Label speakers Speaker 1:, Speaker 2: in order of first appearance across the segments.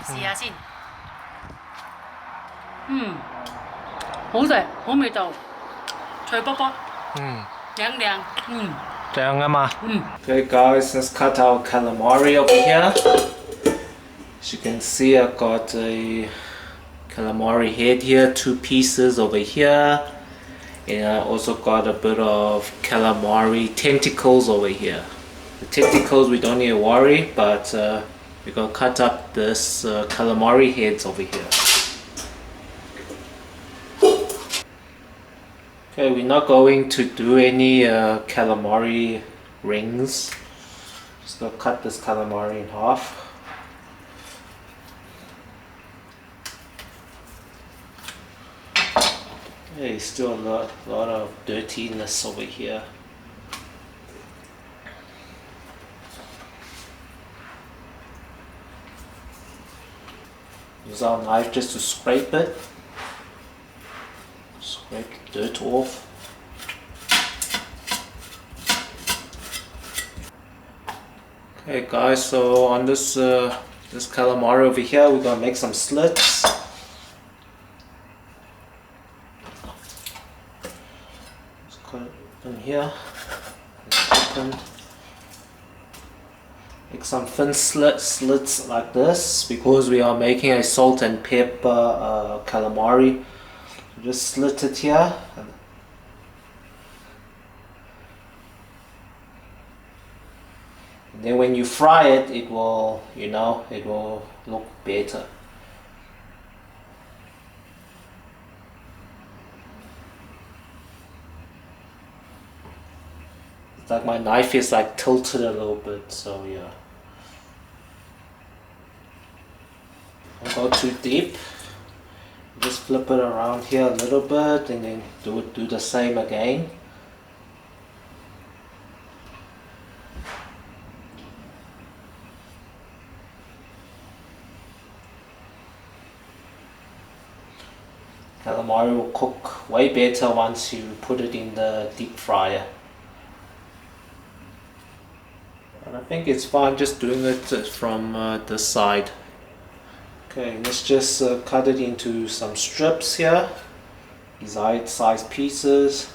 Speaker 1: 試下先。好食，好味道，脆卜卜，靚靚，
Speaker 2: 正啊嘛。
Speaker 3: Okay guys, let's cut our calamari over here. As you can see, I've got a calamari head here, 2 pieces over here. And I also got a bit of calamari tentacles over here. The tentacles we don't need to worry, but we're gonna cut up this calamari heads over here. Okay, we're not going to do any calamari rings. Just gonna cut this calamari in half. There's still a lot of dirtiness over here. Use our knife just to scrape it. Scrape the dirt off. Okay guys, so on this this calamari over here, we're gonna make some slits. In here, open. Make some thin slits like this because we are making a salt and pepper calamari. Just slit it here. And then when you fry it, it will, you know, it will look better. It's like my knife is like tilted a little bit, so yeah. Don't go too deep. Just flip it around here a little bit and then do the same again. Calamari will cook way better once you put it in the deep fryer. And I think it's fine just doing it from this side. Okay, let's just cut it into some strips here, desired size pieces.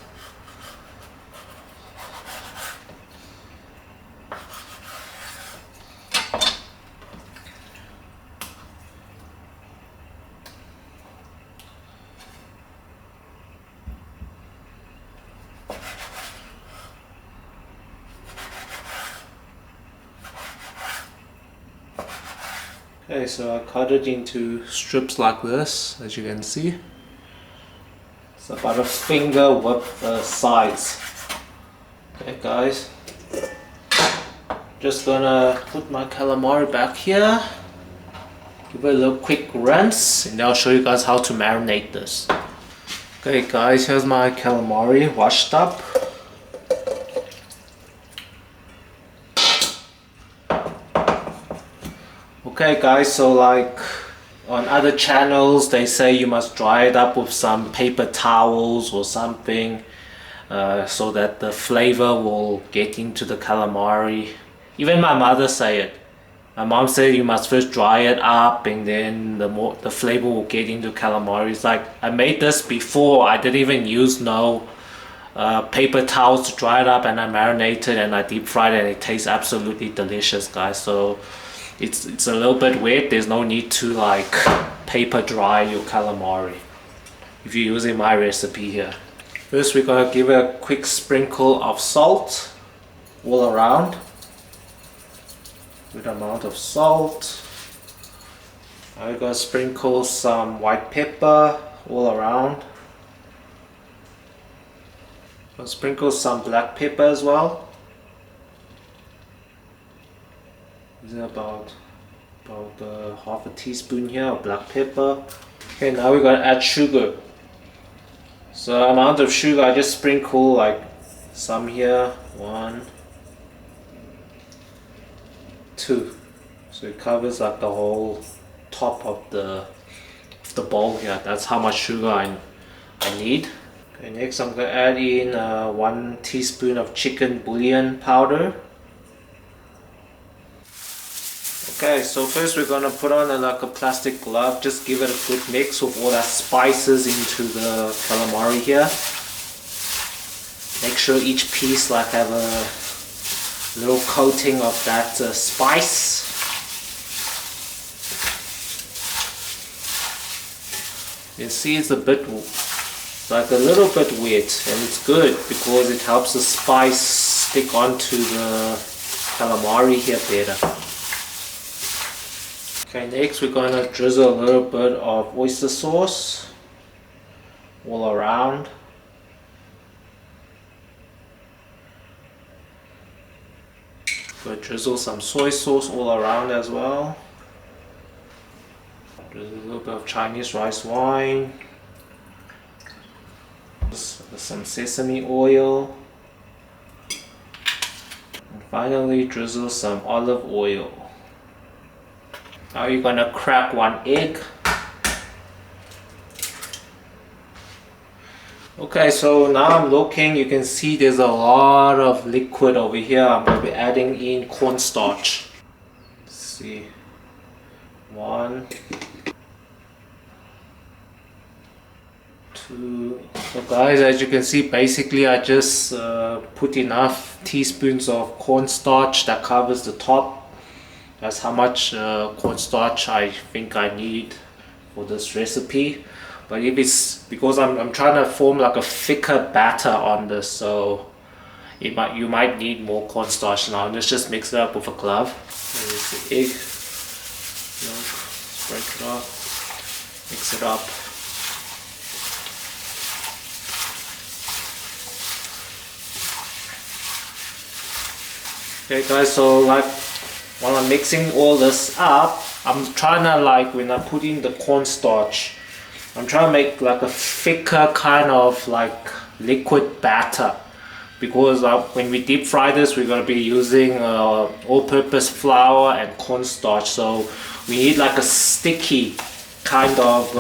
Speaker 3: Okay, so I cut it into strips like this, as you can see. It's about a finger width size. Okay guys, just gonna put my calamari back here, give it a little quick rinse, and then I'll show you guys how to marinate this. Okay guys, here's my calamari washed up. Okay guys, so like on other channels they say you must dry it up with some paper towels or something so that the flavor will get into the calamari. Even my mother say it. My mom said you must first dry it up and then the flavor will get into calamari. It's like I made this before, I didn't even use no paper towels to dry it up, and I marinated and I deep fried it and it tastes absolutely delicious guys. So it's a little bit wet, there's no need to like paper dry your calamari if you're using my recipe here. First we're gonna give it a quick sprinkle of salt all around. Good amount of salt. Now we're gonna sprinkle some white pepper all around. Gonna sprinkle some black pepper as well. About half a teaspoon here of black pepper. Okay, now we're gonna add sugar. So amount of sugar, I just sprinkle like some here, 1, 2. So it covers like the whole top of the bowl here. That's how much sugar I need. Okay, next I'm gonna add in 1 teaspoon of chicken bouillon powder. Okay, so first we're gonna put on like a plastic glove, just give it a good mix with all that spices into the calamari here. Make sure each piece like have a little coating of that spice. You see it's a bit, like a little bit wet, and it's good because it helps the spice stick onto the calamari here better. Okay, next we're going to drizzle a little bit of oyster sauce all around. We'll drizzle some soy sauce all around as well. Drizzle a little bit of Chinese rice wine. Some sesame oil. And finally drizzle some olive oil. Now you're gonna crack one egg. Okay, so now I'm looking, you can see there's a lot of liquid over here. I'm gonna be adding in cornstarch. Let's see, 1, 2. So guys, as you can see, basically I just put enough teaspoons of cornstarch that covers the top. That's how much cornstarch I think I need for this recipe. But if it's because I'm trying to form like a thicker batter on this, so you might need more cornstarch now. Let's just mix it up with a glove. There's the egg, milk, break it up, mix it up. Okay guys, so like while I'm mixing all this up, I'm trying to, like, when I put in the cornstarch, I'm trying to make like a thicker kind of like liquid batter, because when we deep fry this, we're going to be using all-purpose flour and cornstarch, so we need like a sticky kind of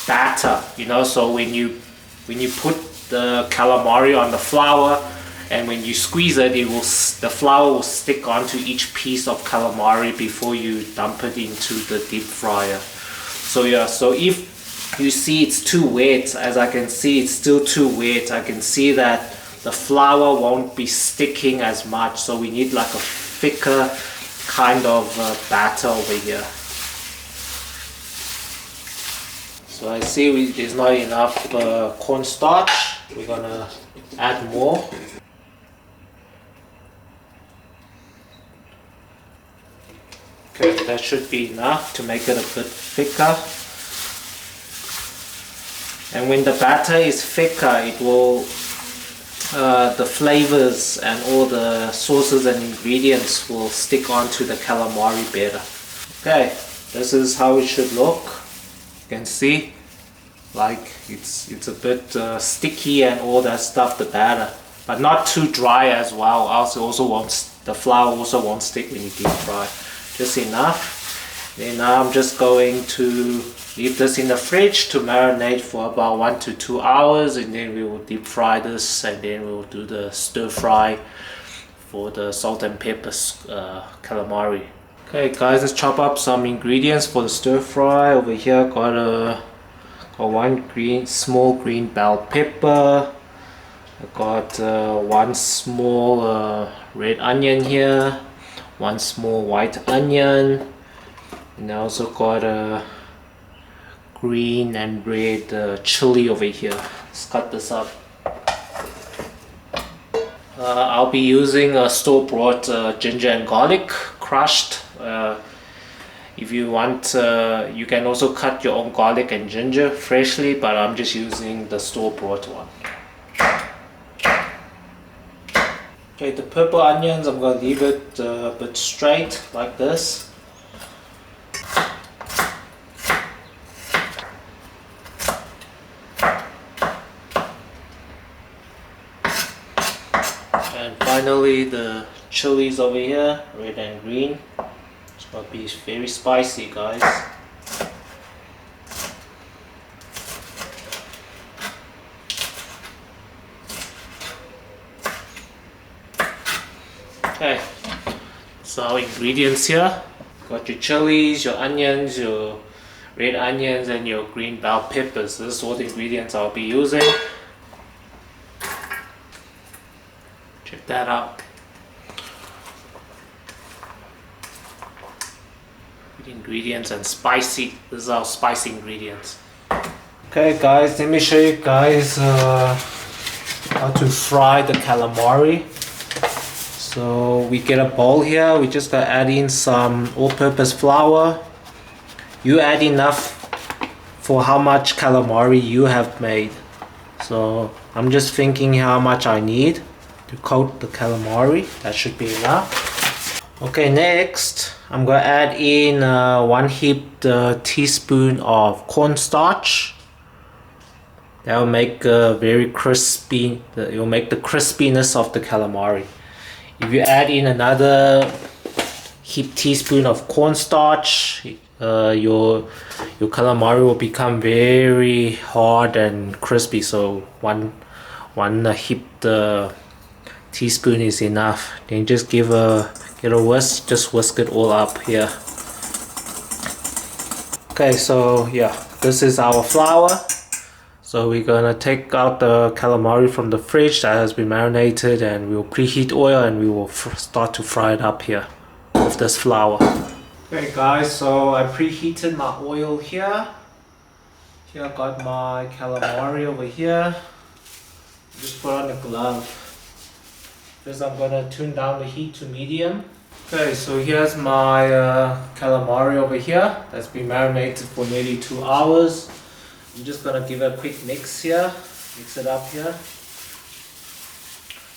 Speaker 3: batter, you know. So when you put the calamari on the flour, and when you squeeze it, the flour will stick onto each piece of calamari before you dump it into the deep fryer. So yeah, so if you see it's too wet, as I can see it's still too wet, I can see that the flour won't be sticking as much, so we need like a thicker kind of batter over here. So I see there's not enough cornstarch, we're gonna add more. Okay, that should be enough to make it a bit thicker. And when the batter is thicker, it will, the flavors and all the sauces and ingredients will stick onto the calamari better. Okay, this is how it should look. You can see, like it's a bit sticky and all that stuff, the batter, but not too dry as well. Else it also won't, the flour also won't stick when you deep fry. Just enough. Then now I'm just going to leave this in the fridge to marinate for about 1 to 2 hours, and then we will deep fry this, and then we will do the stir fry for the salt and pepper calamari. Okay guys, let's chop up some ingredients for the stir fry. Over here got one small green bell pepper. I got 1 small red onion here, 1 small white onion, and I also got a green and red chili over here. Let's cut this up. I'll be using a store-bought ginger and garlic crushed. If you want, you can also cut your own garlic and ginger freshly, but I'm just using the store-bought one. Okay, the purple onions, I'm going to leave it a bit straight like this. And finally the chilies over here, red and green. It's going to be very spicy, guys. Okay, So our ingredients here. Got your chilies, your onions, your red onions, and your green bell peppers. This is all the ingredients I'll be using. Check that out. Ingredients and spicy. This is our spicy ingredients. Okay guys, let me show you guys how to fry the calamari. So we get a bowl here. We just gotta add in some all-purpose flour. You add enough for how much calamari you have made. So I'm just thinking how much I need to coat the calamari. That should be enough. Okay, next I'm gonna add in 1 heaped teaspoon of cornstarch. That will make very crispy. It will make the crispiness of the calamari. If you add in another heaped teaspoon of cornstarch, your calamari will become very hard and crispy. So one heaped teaspoon is enough. Then just give a whisk. Just whisk it all up here. Okay, so yeah, this is our flour. So we're gonna take out the calamari from the fridge that has been marinated, and we'll preheat oil and we will start to fry it up here with this flour. Okay guys, so I preheated my oil here. Here I got my calamari over here. Just put on a glove. First I'm gonna tune down the heat to medium. Okay, so here's my calamari over here that's been marinated for nearly 2 hours. I'm just gonna give it a quick mix here, mix it up here.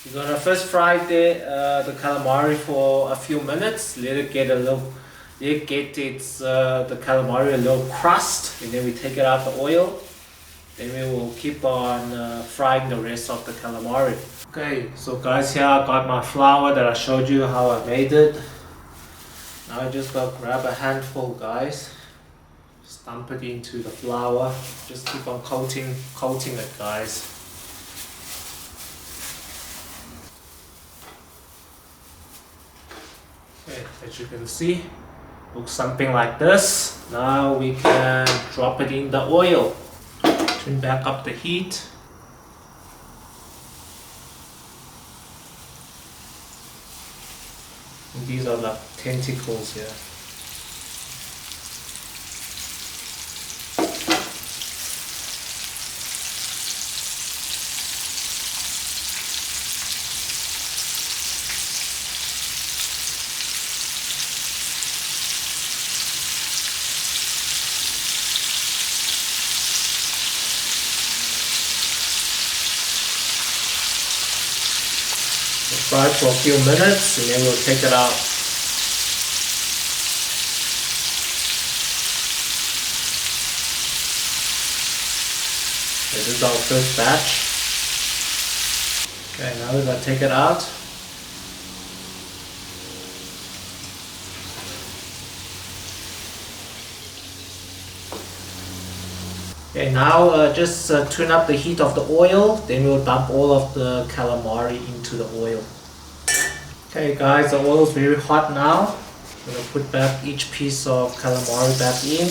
Speaker 3: You're gonna first fry the calamari for a few minutes, let it get the calamari a little crust, and then we take it out the oil. Then we will keep on frying the rest of the calamari. Okay, so guys, here I got my flour that I showed you how I made it. Now I just gotta grab a handful, guys. Dump it into the flour. Just keep on coating it, guys. Okay, as you can see, looks something like this. Now we can drop it in the oil. Turn back up the heat. And these are the tentacles here. Fry for a few minutes and then we'll take it out. This is our first batch. Okay, now we're gonna take it out. Okay, now just tune up the heat of the oil, then we'll dump all of the calamari into the oil. Okay guys, the oil is very hot now. I'm going to put back each piece of calamari back in.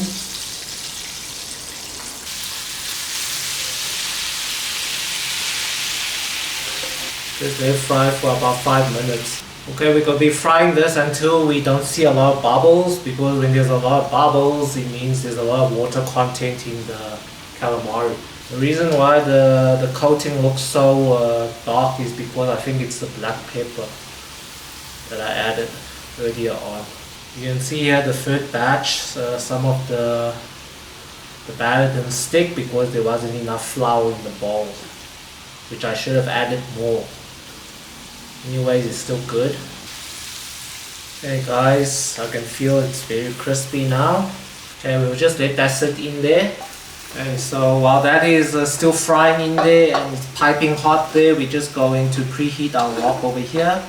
Speaker 3: Just let it fry for about 5 minutes. Okay, we're going to be frying this until we don't see a lot of bubbles, because when there's a lot of bubbles, it means there's a lot of water content in the calamari. The reason why the coating looks so dark is because I think it's the black pepper that I added earlier on. You can see here the third batch, some of the batter didn't stick because there wasn't enough flour in the bowl, which I should have added more. Anyways, it's still good. Okay guys, I can feel it's very crispy now. Okay, we'll just let that sit in there. Okay, so while that is still frying in there and it's piping hot there, we're just going to preheat our wok over here.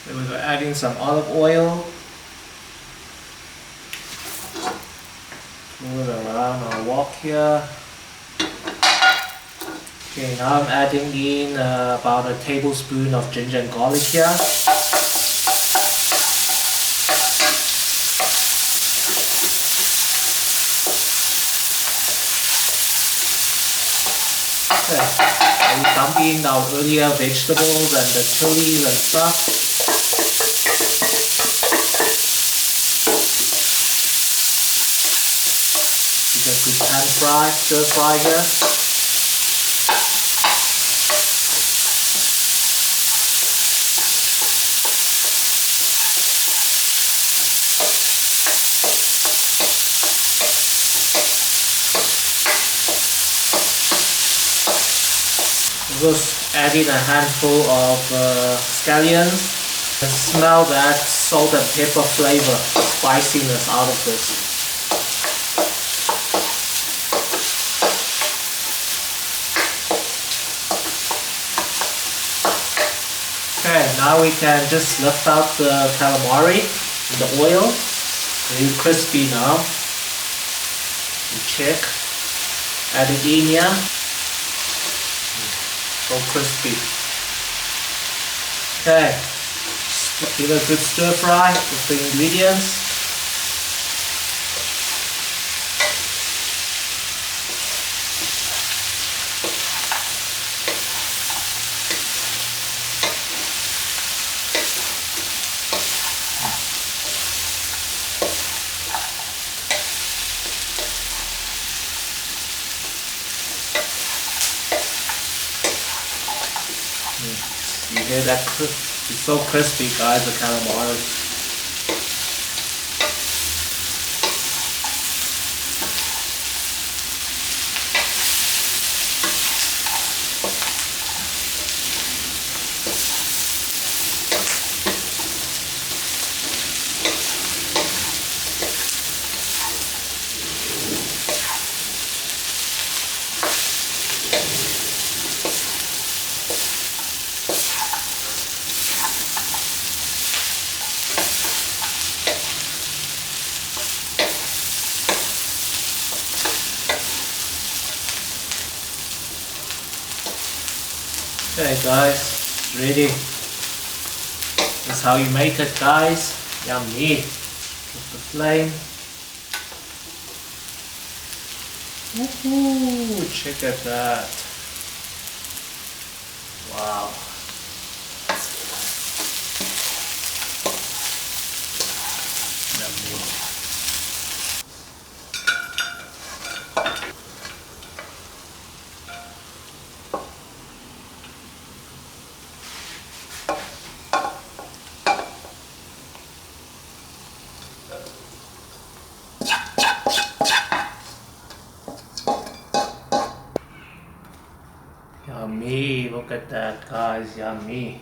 Speaker 3: Then we're going to add in some olive oil. Move it around our wok here. Okay, now I'm adding in about a tablespoon of ginger and garlic here. Are you dumping our earlier vegetables and the chilies and stuff? Is a good pan fry, stir fry here. Just add in a handful of scallions and smell that salt and pepper flavor, spiciness out of this. Okay, now we can just lift out the calamari in the oil. Really crispy now. You check. Add it in here. So crispy. Okay, give it a good stir fry with the ingredients. You hear that? It's so crispy, guys, the calamari. Okay guys, it's ready. That's how you make it, guys. Yummy. With the flame. Woohoo! Check at that. Wow. Yummy. Yummy, look at that, guys, yummy.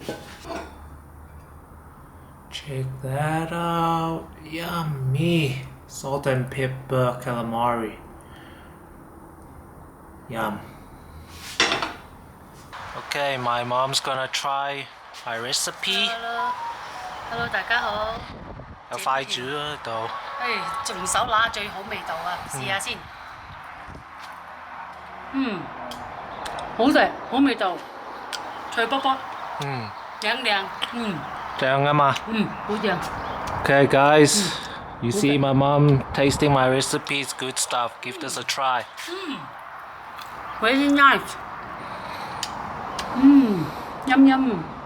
Speaker 3: Check that out, yummy. Salt and pepper calamari. Yum.
Speaker 2: Okay, my mom's gonna try my recipe.
Speaker 1: Hello， 大家好。
Speaker 2: 有快煮喺度。
Speaker 1: 仲手拿最好味道啊！試下先。好食，好味道，脆卜卜，靚靚，
Speaker 2: 正啊嘛。
Speaker 1: 好正。
Speaker 2: Okay, guys, you see my mom tasting my recipes, good stuff. Give this a try.
Speaker 1: Very nice. Yum yum.